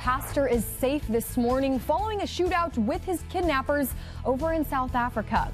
pastor is safe this morning following a shootout with his kidnappers over in South Africa.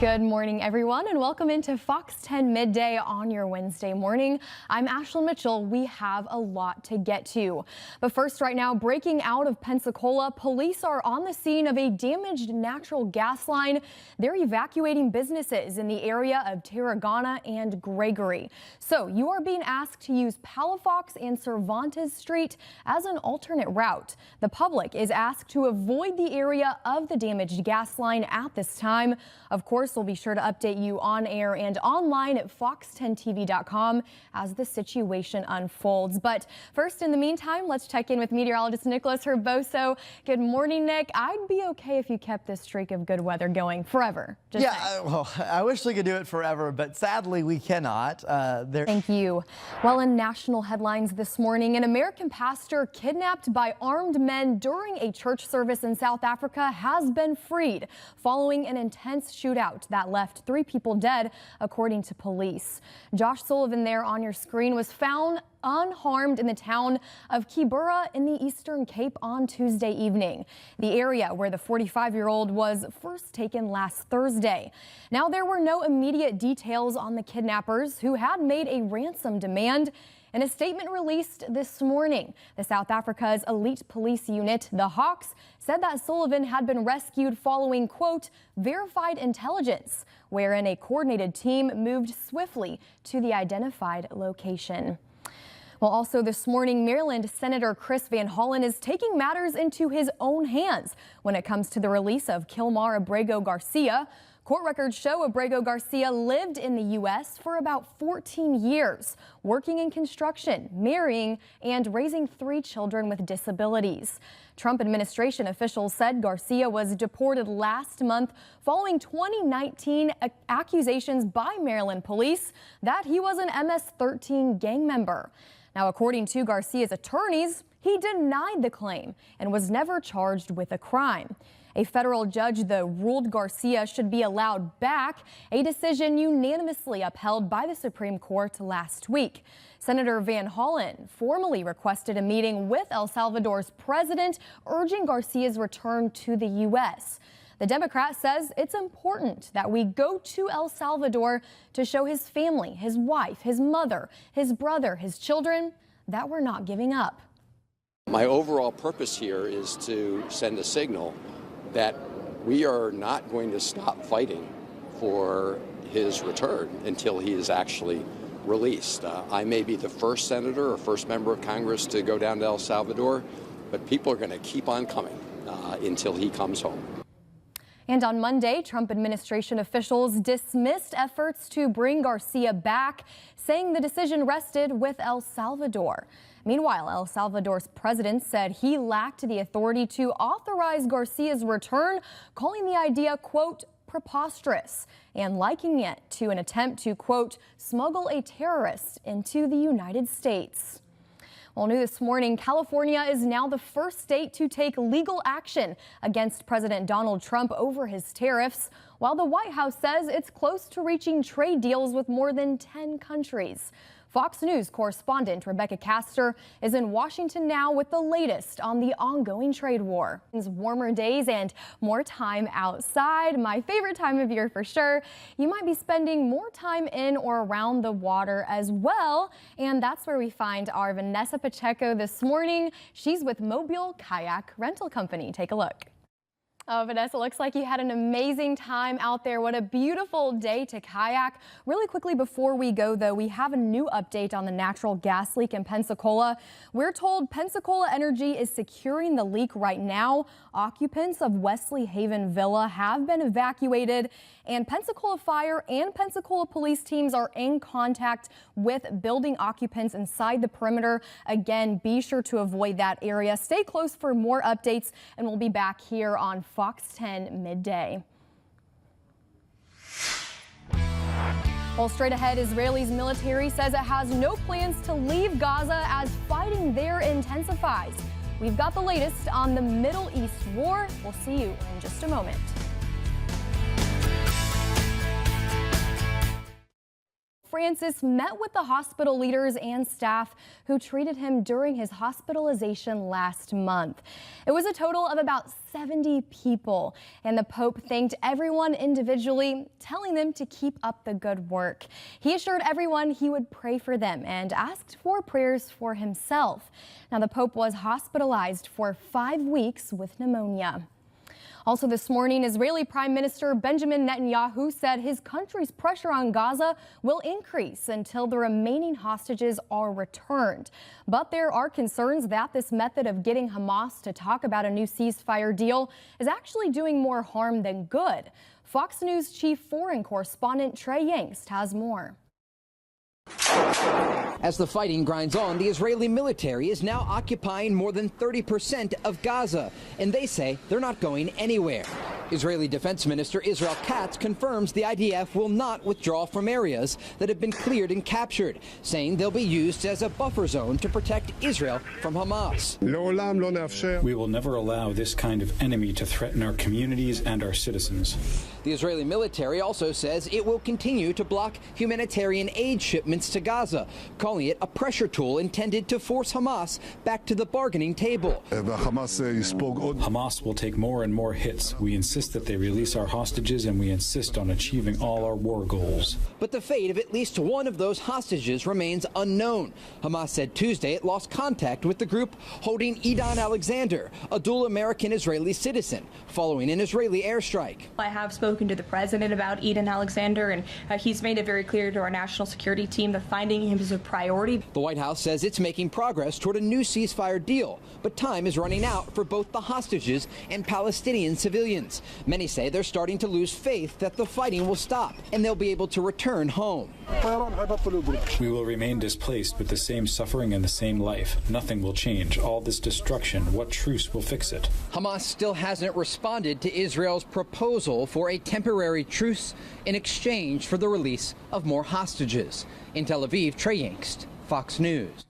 Good morning, everyone, and welcome into Fox 10 Midday on your Wednesday morning. I'm Ashlyn Mitchell. We have a lot to get to. But first, right now, breaking out of Pensacola, police are on the scene of a damaged natural gas line. They're evacuating businesses in the area of Tarragona and Gregory. So you are being asked to use Palafox and Cervantes Street as an alternate route. The public is asked to avoid the area of the damaged gas line at this time. Of course, we'll be sure to update you on air and online at fox10tv.com as the situation unfolds. But first, in the meantime, let's check in with meteorologist Nicholas Herboso. Good morning, Nick. I'd be okay if you kept this streak of good weather going forever. Well, I wish we could do it forever, but sadly we cannot. Thank you. Well, in national headlines this morning, an American pastor kidnapped by armed men during a church service in South Africa has been freed following an intense shootout that left 3 people dead, according to police. Josh Sullivan there on your screen was found unharmed in the town of Kibera in the Eastern Cape on Tuesday evening, the area where the 45-year-old was first taken last Thursday. Now, there were no immediate details on the kidnappers, who had made a ransom demand. In a statement released this morning, the South Africa's elite police unit, the Hawks, said that Sullivan had been rescued following, quote, verified intelligence, wherein a coordinated team moved swiftly to the identified location. Well, also this morning, Maryland Senator Chris Van Hollen is taking matters into his own hands when it comes to the release of Kilmar Abrego Garcia. Court records show Abrego Garcia lived in the U.S. for about 14 years, working in construction, marrying, and raising 3 children with disabilities. Trump administration officials said Garcia was deported last month following 2019 accusations by Maryland police that he was an MS-13 gang member. Now, according to Garcia's attorneys, he denied the claim and was never charged with a crime. A federal judge, though, ruled Garcia should be allowed back, a decision unanimously upheld by the Supreme Court last week. Senator Van Hollen formally requested a meeting with El Salvador's president, urging Garcia's return to the U.S. The Democrat says it's important that we go to El Salvador to show his family, his wife, his mother, his brother, his children, that we're not giving up. My overall purpose here is to send a signal that we are not going to stop fighting for his return until he is actually released. I may be the first senator or first member of Congress to go down to El Salvador, but people are going to keep on coming until he comes home. And on Monday, Trump administration officials dismissed efforts to bring Garcia back, saying the decision rested with El Salvador. Meanwhile, El Salvador's president said he lacked the authority to authorize Garcia's return, calling the idea, quote, preposterous, and likening it to an attempt to, quote, smuggle a terrorist into the United States. Well, new this morning, California is now the first state to take legal action against President Donald Trump over his tariffs, while the White House says it's close to reaching trade deals with more than 10 countries. Fox News correspondent Rebecca Castor is in Washington now with the latest on the ongoing trade war. Warmer days and more time outside, my favorite time of year for sure. You might be spending more time in or around the water as well, and that's where we find our Vanessa Pacheco this morning. She's with Mobile Kayak Rental Company. Take a look. Oh, Vanessa, looks like you had an amazing time out there. What a beautiful day to kayak. Really quickly before we go, though, we have a new update on the natural gas leak in Pensacola. We're told Pensacola Energy is securing the leak right now. Occupants of Wesley Haven Villa have been evacuated, and Pensacola Fire and Pensacola police teams are in contact with building occupants inside the perimeter. Again, be sure to avoid that area. Stay close for more updates, and we'll be back here on Fox 10 midday. Well, straight ahead, Israel's military says it has no plans to leave Gaza as fighting there intensifies. We've got the latest on the Middle East war. We'll see you in just a moment. Francis met with the hospital leaders and staff who treated him during his hospitalization last month. It was a total of about 70 people, and the Pope thanked everyone individually, telling them to keep up the good work. He assured everyone he would pray for them and asked for prayers for himself. Now, the Pope was hospitalized for 5 weeks with pneumonia. Also this morning, Israeli Prime Minister Benjamin Netanyahu said his country's pressure on Gaza will increase until the remaining hostages are returned. But there are concerns that this method of getting Hamas to talk about a new ceasefire deal is actually doing more harm than good. Fox News chief foreign correspondent Trey Yangst has more. As the fighting grinds on, the Israeli military is now occupying more than 30% of Gaza, and they say they're not going anywhere. Israeli Defense Minister Israel Katz confirms the IDF will not withdraw from areas that have been cleared and captured, saying they'll be used as a buffer zone to protect Israel from Hamas. We will never allow this kind of enemy to threaten our communities and our citizens. The Israeli military also says it will continue to block humanitarian aid shipments to Gaza, calling it a pressure tool intended to force Hamas back to the bargaining table. Hamas will take more and more hits. We insist that they release our hostages, and we insist on achieving all our war goals. But the fate of at least one of those hostages remains unknown. Hamas said Tuesday it lost contact with the group holding Idan Alexander, a dual American-Israeli citizen, following an Israeli airstrike. I have spoken to the president about Idan Alexander, and he's made it very clear to our national security team that finding him is a priority. The White House says it's making progress toward a new ceasefire deal, but time is running out for both the hostages and Palestinian civilians. Many say they're starting to lose faith that the fighting will stop and they'll be able to return home. We will remain displaced with the same suffering and the same life. Nothing will change. All this destruction, what truce will fix it? Hamas still hasn't responded to Israel's proposal for a temporary truce in exchange for the release of more hostages. In Tel Aviv, Trey Yangst, Fox News.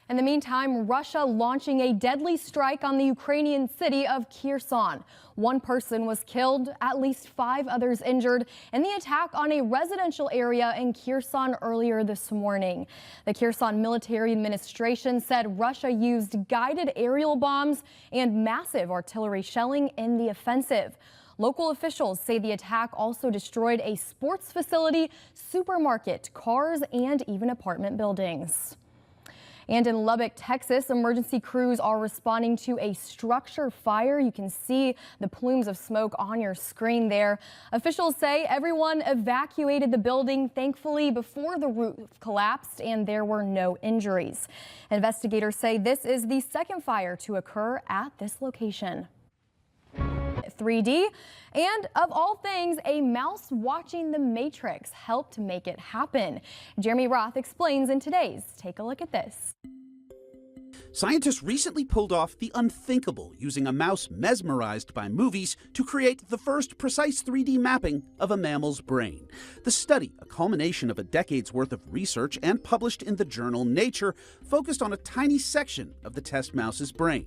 In the meantime, Russia launching a deadly strike on the Ukrainian city of Kherson. One person was killed, at least 5 others injured in the attack on a residential area in Kherson earlier this morning. The Kherson military administration said Russia used guided aerial bombs and massive artillery shelling in the offensive. Local officials say the attack also destroyed a sports facility, supermarket, cars, and even apartment buildings. And in Lubbock, Texas, emergency crews are responding to a structure fire. You can see the plumes of smoke on your screen there. Officials say everyone evacuated the building, thankfully, before the roof collapsed, and there were no injuries. Investigators say this is the second fire to occur at this location. 3D, and of all things, a mouse watching The Matrix helped make it happen. Jeremy Roth explains in today's Take a Look at This. Scientists recently pulled off the unthinkable, using a mouse mesmerized by movies to create the first precise 3D mapping of a mammal's brain. The study, a culmination of a decade's worth of research and published in the journal Nature, focused on a tiny section of the test mouse's brain.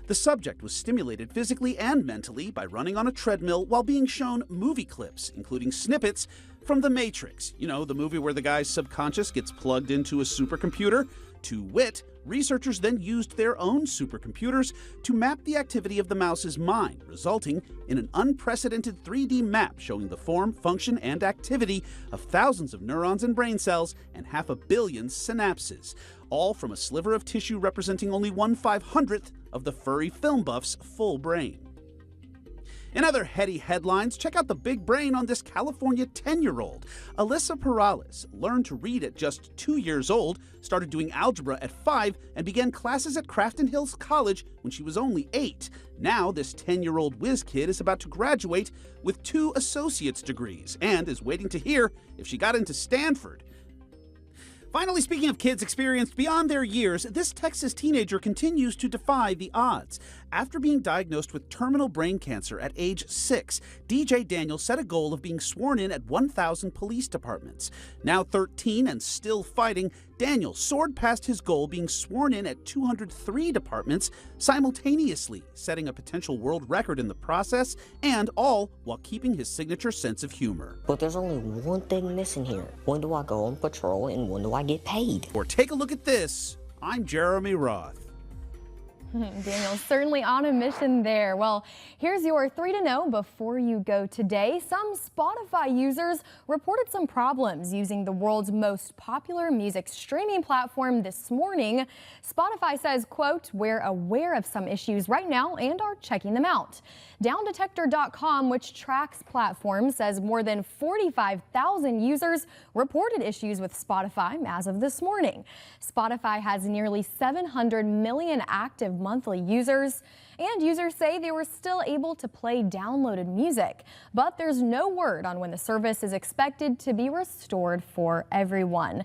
The subject was stimulated physically and mentally by running on a treadmill while being shown movie clips, including snippets from The Matrix. You know, the movie where the guy's subconscious gets plugged into a supercomputer. To wit, researchers then used their own supercomputers to map the activity of the mouse's mind, resulting in an unprecedented 3D map showing the form, function, and activity of thousands of neurons and brain cells and 500 million synapses, all from a sliver of tissue representing only 1/500th of the furry film buff's full brain. In other heady headlines, check out the big brain on this California 10-year-old. Alyssa Perales learned to read at just 2 years old, started doing algebra at 5, and began classes at Crafton Hills College when she was only 8. Now, this 10-year-old whiz kid is about to graduate with 2 associate's degrees and is waiting to hear if she got into Stanford. Finally, speaking of kids experienced beyond their years, this Texas teenager continues to defy the odds. After being diagnosed with terminal brain cancer at age 6, DJ Daniel set a goal of being sworn in at 1,000 police departments. Now 13 and still fighting, Daniel soared past his goal, being sworn in at 203 departments simultaneously, setting a potential world record in the process, and all while keeping his signature sense of humor. But there's only one thing missing here. When do I go on patrol and when do I get paid? Or take a look at this. I'm Jeremy Roth. Daniel's certainly on a mission there. Well, here's your 3 to know before you go today. Some Spotify users reported some problems using the world's most popular music streaming platform this morning. Spotify says, quote, "We're aware of some issues right now and are checking them out." Downdetector.com, which tracks platforms, says more than 45,000 users reported issues with Spotify as of this morning. Spotify has nearly 700 million active monthly users, and users say they were still able to play downloaded music. But there's no word on when the service is expected to be restored for everyone.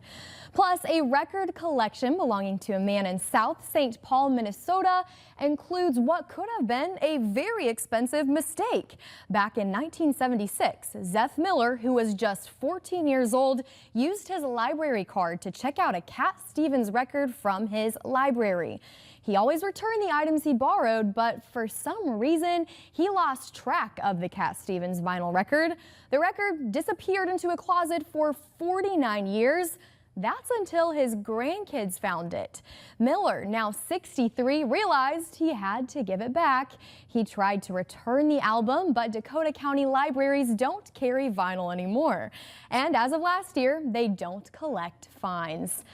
Plus, a record collection belonging to a man in South St. Paul, Minnesota, includes what could have been a very expensive mistake. Back in 1976, Zeth Miller, who was just 14 years old, used his library card to check out a Cat Stevens record from his library. He always returned the items he borrowed, but for some reason, he lost track of the Cat Stevens vinyl record. The record disappeared into a closet for 49 years. That's until his grandkids found it. Miller, now 63, realized he had to give it back. He tried to return the album, but Dakota County libraries don't carry vinyl anymore. And as of last year, they don't collect fines.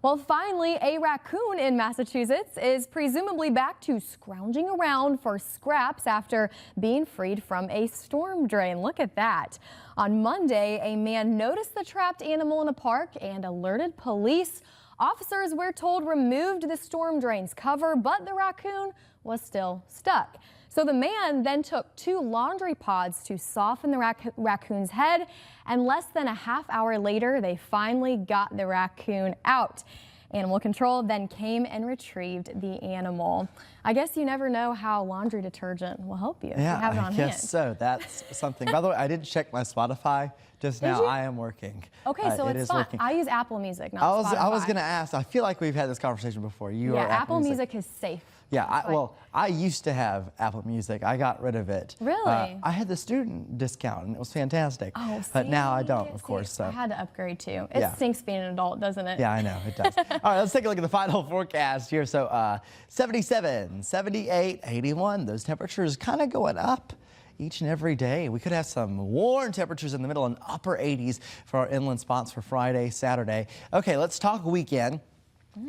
Well, finally, a raccoon in Massachusetts is presumably back to scrounging around for scraps after being freed from a storm drain. Look at that. On Monday, a man noticed the trapped animal in a park and alerted police. Officers, we're told, removed the storm drain's cover, but the raccoon was still stuck. So the man then took 2 laundry pods to soften the raccoon's head, and less than a half hour later, they finally got the raccoon out. Animal Control then came and retrieved the animal. I guess you never know how laundry detergent will help you. Yeah, if you have it on I hand. guess so. That's something. By the way, I did check my Spotify just now. you? I am working. Okay, so it it's is fun. working. I use Apple Music, not I Spotify. was going to ask. I feel like we've had this conversation before. You Yeah, are Apple Music is safe. Yeah, well, I used to have Apple Music. I got rid of it. Really? I had the student discount, and it was fantastic. Oh, but now I don't, see, of course. So. I had to upgrade too. It Yeah. stinks being an adult, doesn't it? Yeah, I know, it does. All right, let's take a look at the final forecast here. So 77, 78, 81, those temperatures kind of going up each and every day. We could have some warm temperatures in the middle and upper 80s for our inland spots for Friday, Saturday. Okay, let's talk weekend.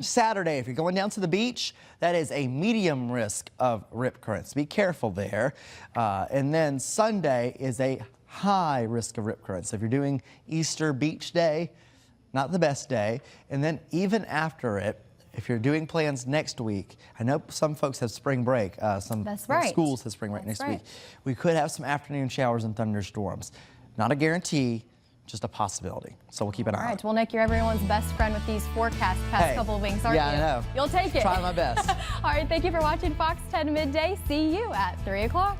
Saturday, if you're going down to the beach, that is a medium risk of rip currents. Be careful there. And then Sunday is a high risk of rip currents. If you're doing Easter beach day, not the best day. And then even after it, if you're doing plans next week, I know some folks have spring break. Some schools have spring break next week. We could have some afternoon showers and thunderstorms. Not a guarantee, just a possibility. So we'll keep an eye on it. All right, well, Nick, you're everyone's best friend with these forecasts past couple of weeks, aren't you? Yeah, I know. You'll take it. Try my best. All right, thank you for watching Fox 10 Midday. See you at 3 o'clock.